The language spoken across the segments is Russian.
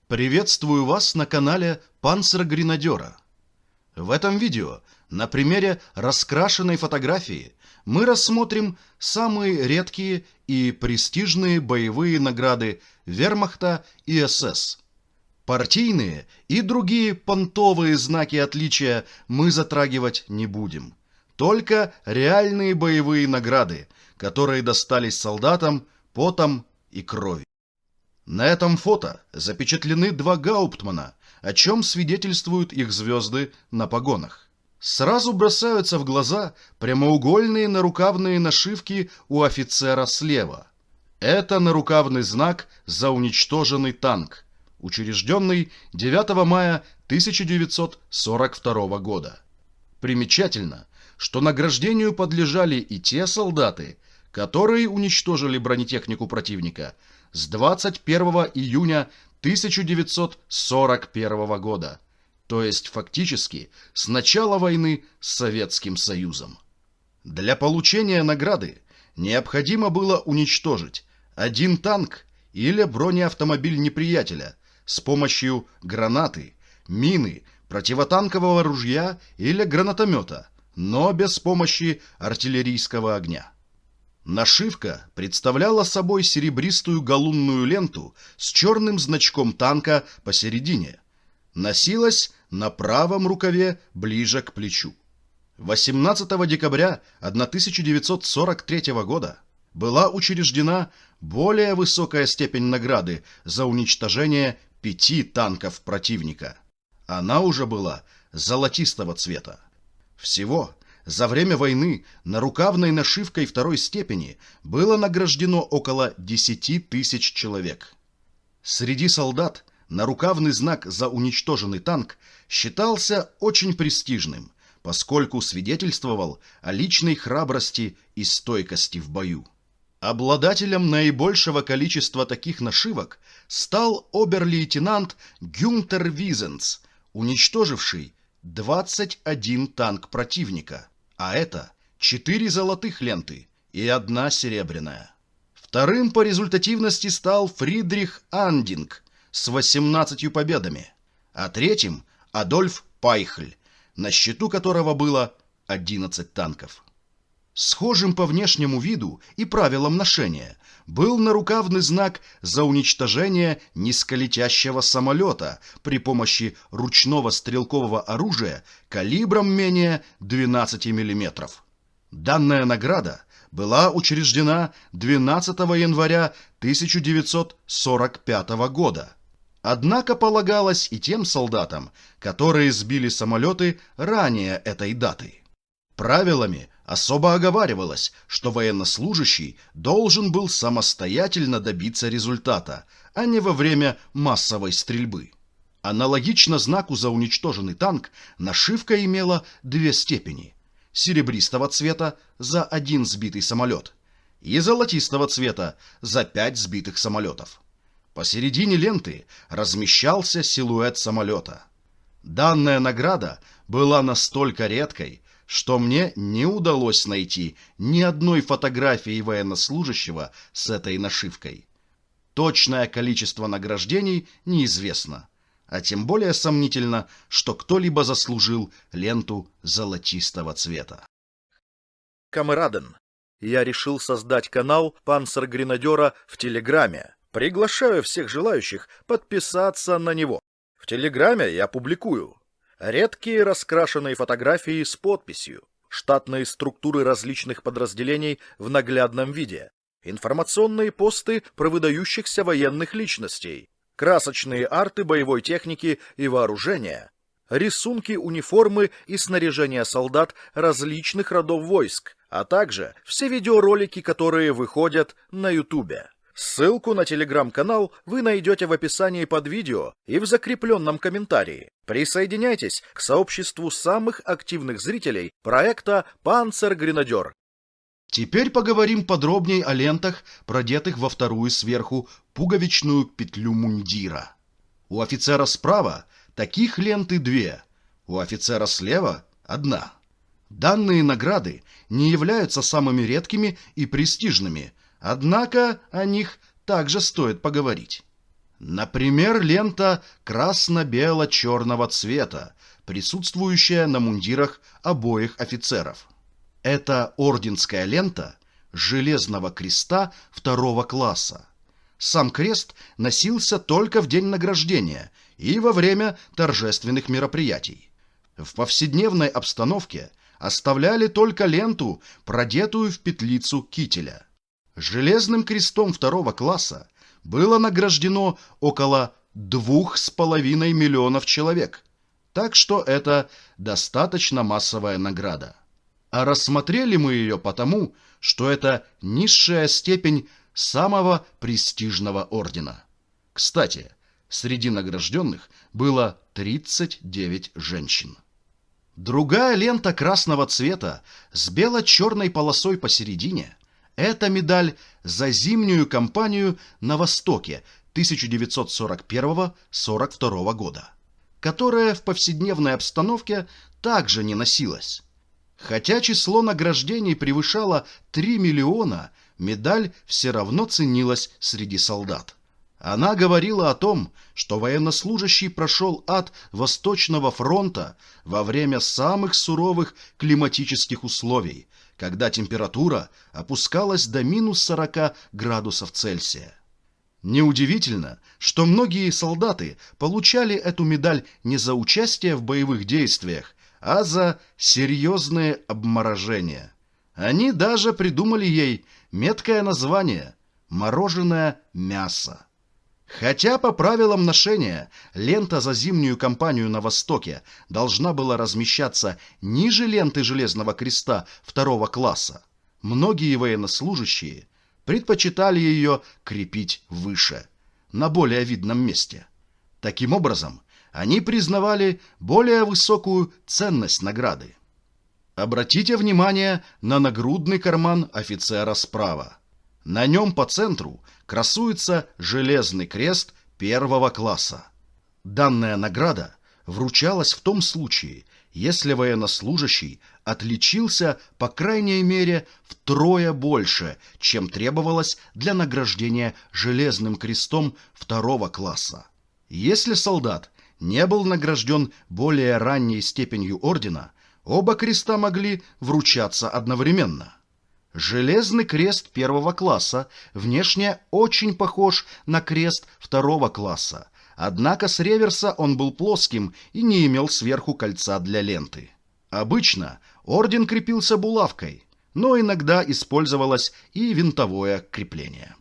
Приветствую вас на канале Панцергренадера. В этом видео на примере раскрашенной фотографии мы рассмотрим самые редкие и престижные боевые награды Вермахта и СС. Партийные и другие понтовые знаки отличия мы затрагивать не будем. Только реальные боевые награды, которые достались солдатам потом и кровью. На этом фото запечатлены два гауптмана, о чем свидетельствуют их звезды на погонах. Сразу бросаются в глаза прямоугольные нарукавные нашивки у офицера слева. Это нарукавный знак за уничтоженный танк, учрежденный 9 мая 1942 года. Примечательно, что награждению подлежали и те солдаты, которые уничтожили бронетехнику противника с 21 июня 1941 года, то есть фактически с начала войны с Советским Союзом. Для получения награды необходимо было уничтожить один танк или бронеавтомобиль неприятеля с помощью гранаты, мины, противотанкового ружья или гранатомета, но без помощи артиллерийского огня. Нашивка представляла собой серебристую галунную ленту с черным значком танка посередине. Носилась на правом рукаве ближе к плечу. 18 декабря 1943 года была учреждена более высокая степень награды за уничтожение 5 танков противника. Она уже была золотистого цвета. Всего за время войны нарукавной нашивкой второй степени было награждено около 10 тысяч человек. Среди солдат нарукавный знак за уничтоженный танк считался очень престижным, поскольку свидетельствовал о личной храбрости и стойкости в бою. Обладателем наибольшего количества таких нашивок стал обер-лейтенант Гюнтер Визенс, уничтоживший 21 танк противника, а это 4 золотых ленты и 1 серебряная. Вторым по результативности стал Фридрих Андинг с 18 победами, а третьим Адольф Пайхль, на счету которого было 11 танков. Схожим по внешнему виду и правилам ношения был нарукавный знак за уничтожение низколетящего самолета при помощи ручного стрелкового оружия калибром менее 12 мм. Данная награда была учреждена 12 января 1945 года. Однако полагалась и тем солдатам, которые сбили самолеты ранее этой даты. Правилами особо оговаривалось, что военнослужащий должен был самостоятельно добиться результата, а не во время массовой стрельбы. Аналогично знаку за уничтоженный танк нашивка имела 2 степени: серебристого цвета за 1 сбитый самолет и золотистого цвета за 5 сбитых самолетов. Посередине ленты размещался силуэт самолета. Данная награда была настолько редкой, что мне не удалось найти ни одной фотографии военнослужащего с этой нашивкой. Точное количество награждений неизвестно, а тем более сомнительно, что кто-либо заслужил ленту золотистого цвета. Камераден. Я решил создать канал Панцергренадера в Телеграме. Приглашаю всех желающих подписаться на него. В Телеграме я публикую редкие раскрашенные фотографии с подписью, штатные структуры различных подразделений в наглядном виде, информационные посты про выдающихся военных личностей, красочные арты боевой техники и вооружения, рисунки униформы и снаряжения солдат различных родов войск, а также все видеоролики, которые выходят на Ютубе. Ссылку на телеграм-канал вы найдете в описании под видео и в закрепленном комментарии. Присоединяйтесь к сообществу самых активных зрителей проекта «Панцергренадер». Теперь поговорим подробнее о лентах, продетых во вторую сверху пуговичную петлю мундира. У офицера справа таких ленты 2, у офицера слева 1. Данные награды не являются самыми редкими и престижными, однако о них также стоит поговорить. Например, лента красно-бело-черного цвета, присутствующая на мундирах обоих офицеров. Это орденская лента Железного Креста второго класса. Сам крест носился только в день награждения и во время торжественных мероприятий. В повседневной обстановке оставляли только ленту, продетую в петлицу кителя. Железным крестом второго класса было награждено около 2,5 миллионов человек, так что это достаточно массовая награда. А рассмотрели мы ее потому, что это низшая степень самого престижного ордена. Кстати, среди награжденных было 39 женщин. Другая лента красного цвета с бело-черной полосой посередине – это медаль за зимнюю кампанию на Востоке 1941-42 года, которая в повседневной обстановке также не носилась. Хотя число награждений превышало 3 миллиона, медаль все равно ценилась среди солдат. Она говорила о том, что военнослужащий прошел ад Восточного фронта во время самых суровых климатических условий, когда температура опускалась до минус 40 градусов Цельсия. Неудивительно, что многие солдаты получали эту медаль не за участие в боевых действиях, а за серьезные обморожения. Они даже придумали ей меткое название «мороженое мясо». Хотя по правилам ношения лента за зимнюю кампанию на Востоке должна была размещаться ниже ленты Железного Креста второго класса, многие военнослужащие предпочитали ее крепить выше, на более видном месте. Таким образом, они признавали более высокую ценность награды. Обратите внимание на нагрудный карман офицера справа. На нем по центру красуется Железный Крест первого класса. Данная награда вручалась в том случае, если военнослужащий отличился по крайней мере втрое больше, чем требовалось для награждения Железным Крестом второго класса. Если солдат не был награжден более ранней степенью ордена, оба креста могли вручаться одновременно. Железный крест первого класса внешне очень похож на крест второго класса, однако с реверса он был плоским и не имел сверху кольца для ленты. Обычно орден крепился булавкой, но иногда использовалось и винтовое крепление.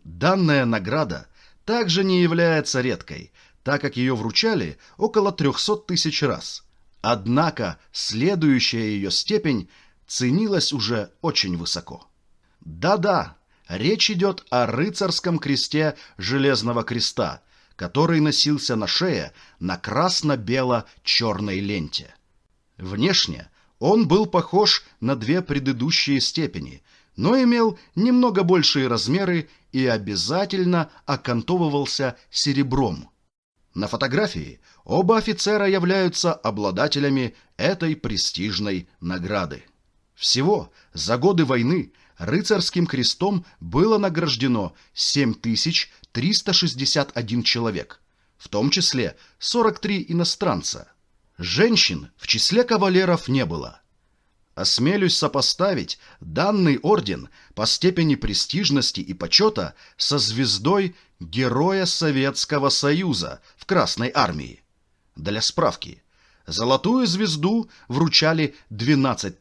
Данная награда также не является редкой, так как ее вручали около 300 тысяч раз. Однако следующая ее степень ценилась уже очень высоко. Да-да, речь идет о рыцарском кресте Железного Креста, который носился на шее на красно-бело-черной ленте. Внешне он был похож на две предыдущие степени, но имел немного большие размеры и обязательно окантовывался серебром. На фотографии оба офицера являются обладателями этой престижной награды. Всего за годы войны рыцарским крестом было награждено 7361 человек, в том числе 43 иностранца. Женщин в числе кавалеров не было. Осмелюсь сопоставить данный орден по степени престижности и почета со звездой Героя Советского Союза в Красной Армии. Для справки, золотую звезду вручали 12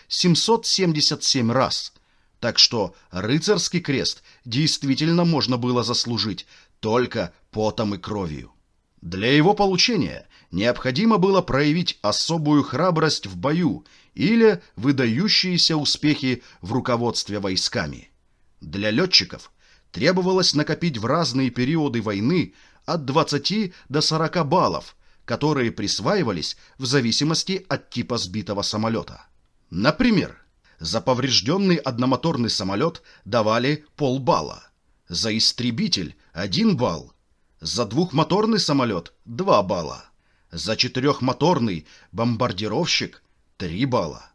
777 раз, так что рыцарский крест действительно можно было заслужить только потом и кровью. Для его получения необходимо было проявить особую храбрость в бою или выдающиеся успехи в руководстве войсками. Для летчиков требовалось накопить в разные периоды войны от 20 до 40 баллов, которые присваивались в зависимости от типа сбитого самолета. Например, за поврежденный одномоторный самолет давали полбалла, за истребитель 1 балл, за двухмоторный самолет 2 балла, за четырехмоторный бомбардировщик 3 балла.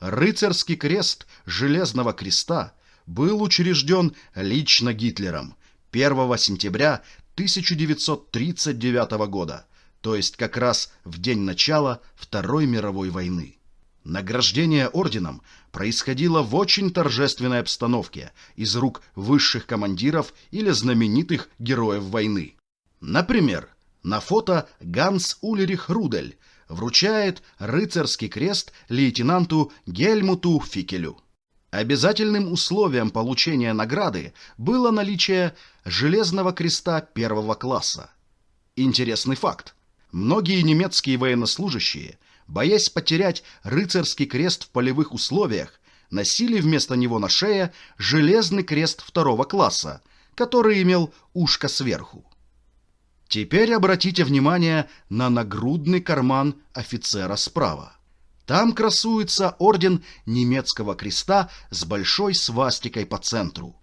Рыцарский крест Железного Креста был учрежден лично Гитлером 1 сентября 1939 года, то есть как раз в день начала Второй мировой войны. Награждение орденом происходило в очень торжественной обстановке из рук высших командиров или знаменитых героев войны. Например, на фото Ганс Ульрих Рудель вручает рыцарский крест лейтенанту Гельмуту Фикелю. Обязательным условием получения награды было наличие железного креста первого класса. Интересный факт. Многие немецкие военнослужащие, боясь потерять рыцарский крест в полевых условиях, носили вместо него на шее железный крест второго класса, который имел ушко сверху. Теперь обратите внимание на нагрудный карман офицера справа. Там красуется орден немецкого креста с большой свастикой по центру.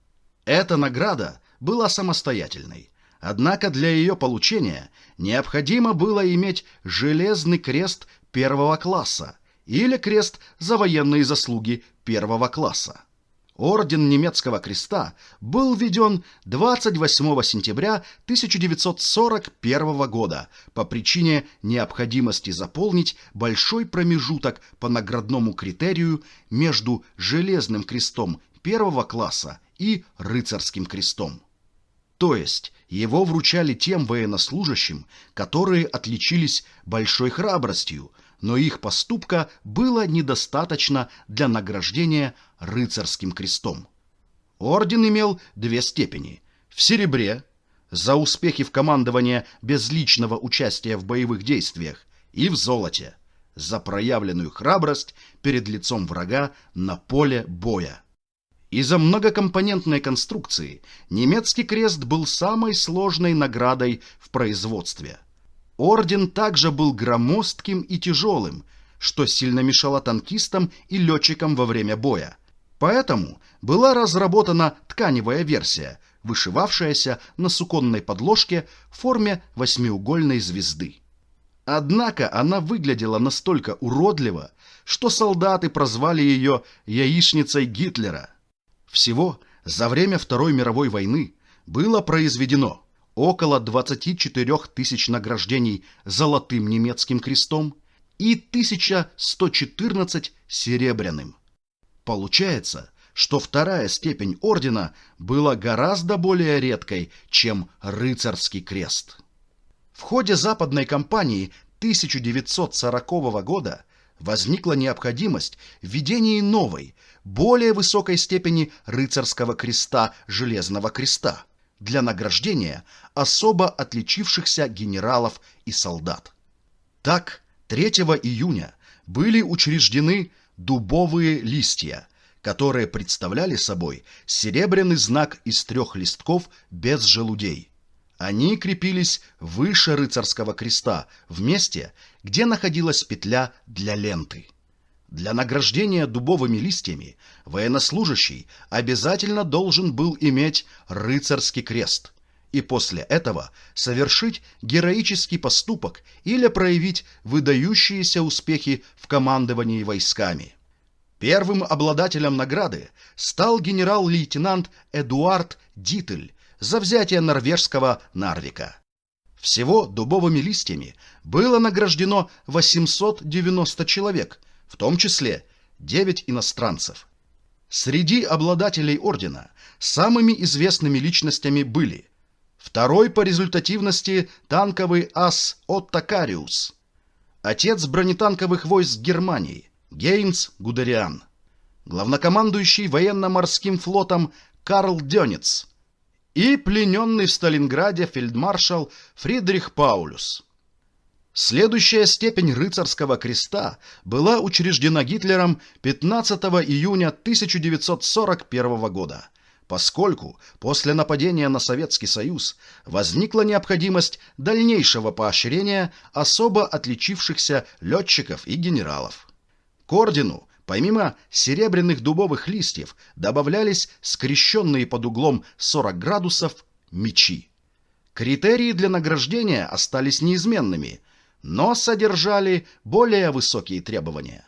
Эта награда была самостоятельной, однако для ее получения необходимо было иметь железный крест первого класса или крест за военные заслуги первого класса. Орден немецкого креста был введен 28 сентября 1941 года по причине необходимости заполнить большой промежуток по наградному критерию между железным крестом первого класса и рыцарским крестом. То есть его вручали тем военнослужащим, которые отличились большой храбростью, но их поступка было недостаточно для награждения рыцарским крестом. Орден имел две степени. В серебре – за успехи в командовании без личного участия в боевых действиях, и в золоте – за проявленную храбрость перед лицом врага на поле боя. Из-за многокомпонентной конструкции немецкий крест был самой сложной наградой в производстве. Орден также был громоздким и тяжелым, что сильно мешало танкистам и летчикам во время боя. Поэтому была разработана тканевая версия, вышивавшаяся на суконной подложке в форме восьмиугольной звезды. Однако она выглядела настолько уродливо, что солдаты прозвали ее «яичницей Гитлера». Всего за время Второй мировой войны было произведено около 24 тысяч награждений золотым немецким крестом и 1114 серебряным. Получается, что вторая степень ордена была гораздо более редкой, чем рыцарский крест. В ходе западной кампании 1940 года возникла необходимость в введении новой, более высокой степени рыцарского креста Железного креста для награждения особо отличившихся генералов и солдат. Так, 3 июня были учреждены дубовые листья, которые представляли собой серебряный знак из 3 листков без желудей. Они крепились выше рыцарского креста, в месте, где находилась петля для ленты. Для награждения дубовыми листьями военнослужащий обязательно должен был иметь рыцарский крест и после этого совершить героический поступок или проявить выдающиеся успехи в командовании войсками. Первым обладателем награды стал генерал-лейтенант Эдуард Дитель за взятие норвежского Нарвика. Всего дубовыми листьями было награждено 890 человек, в том числе 9 иностранцев. Среди обладателей ордена самыми известными личностями были второй по результативности танковый ас Отто Кариус, отец бронетанковых войск Германии Гейнц Гудериан, главнокомандующий военно-морским флотом Карл Дёнец и плененный в Сталинграде фельдмаршал Фридрих Паулюс. Следующая степень рыцарского креста была учреждена Гитлером 15 июня 1941 года, поскольку после нападения на Советский Союз возникла необходимость дальнейшего поощрения особо отличившихся летчиков и генералов. К ордену, помимо серебряных дубовых листьев, добавлялись скрещенные под углом 40 градусов мечи. Критерии для награждения остались неизменными, но содержали более высокие требования.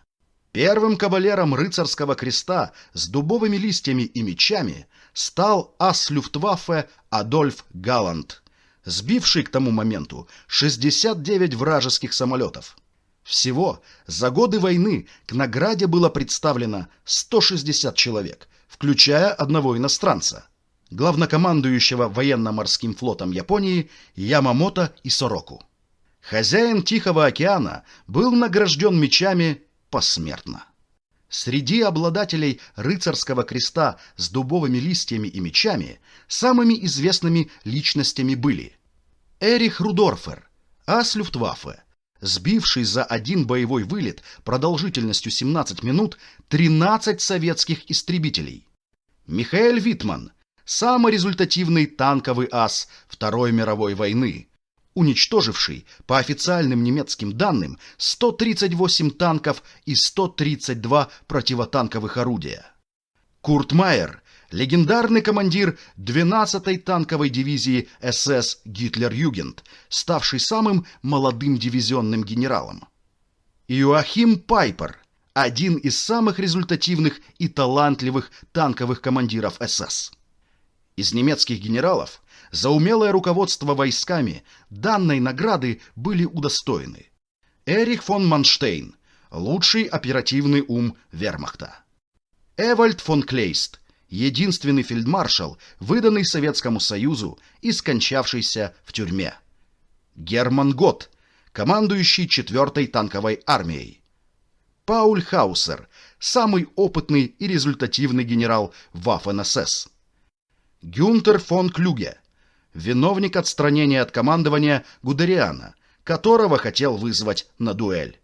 Первым кавалером рыцарского креста с дубовыми листьями и мечами стал ас Люфтваффе Адольф Галланд сбивший к тому моменту 69 вражеских самолетов. Всего за годы войны к награде было представлено 160 человек, включая одного иностранца, главнокомандующего военно-морским флотом Японии Ямамото Исороку. Хозяин Тихого океана был награжден мечами посмертно. Среди обладателей рыцарского креста с дубовыми листьями и мечами самыми известными личностями были Эрих Рудорфер, ас Люфтваффе, сбивший за один боевой вылет продолжительностью 17 минут 13 советских истребителей; Михаэль Витман, самый результативный танковый ас Второй мировой войны, уничтоживший, по официальным немецким данным, 138 танков и 132 противотанковых орудия; Курт Майер, легендарный командир 12-й танковой дивизии СС Гитлер-Югент, ставший самым молодым дивизионным генералом; Иоахим Пайпер, один из самых результативных и талантливых танковых командиров СС. Из немецких генералов за умелое руководство войсками данной награды были удостоены Эрих фон Манштейн, лучший оперативный ум вермахта; Эвальд фон Клейст, единственный фельдмаршал, выданный Советскому Союзу и скончавшийся в тюрьме; Герман Гот, командующий 4-й танковой армией; Пауль Хаусер, самый опытный и результативный генерал Waffen-СС; Гюнтер фон Клюге, виновник отстранения от командования Гудериана, которого хотел вызвать на дуэль;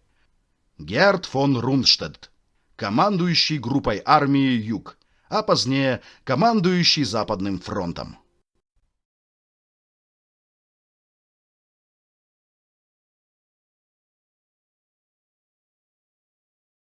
Герд фон Рунштедт, командующий группой армии Юг, а позднее командующий Западным фронтом.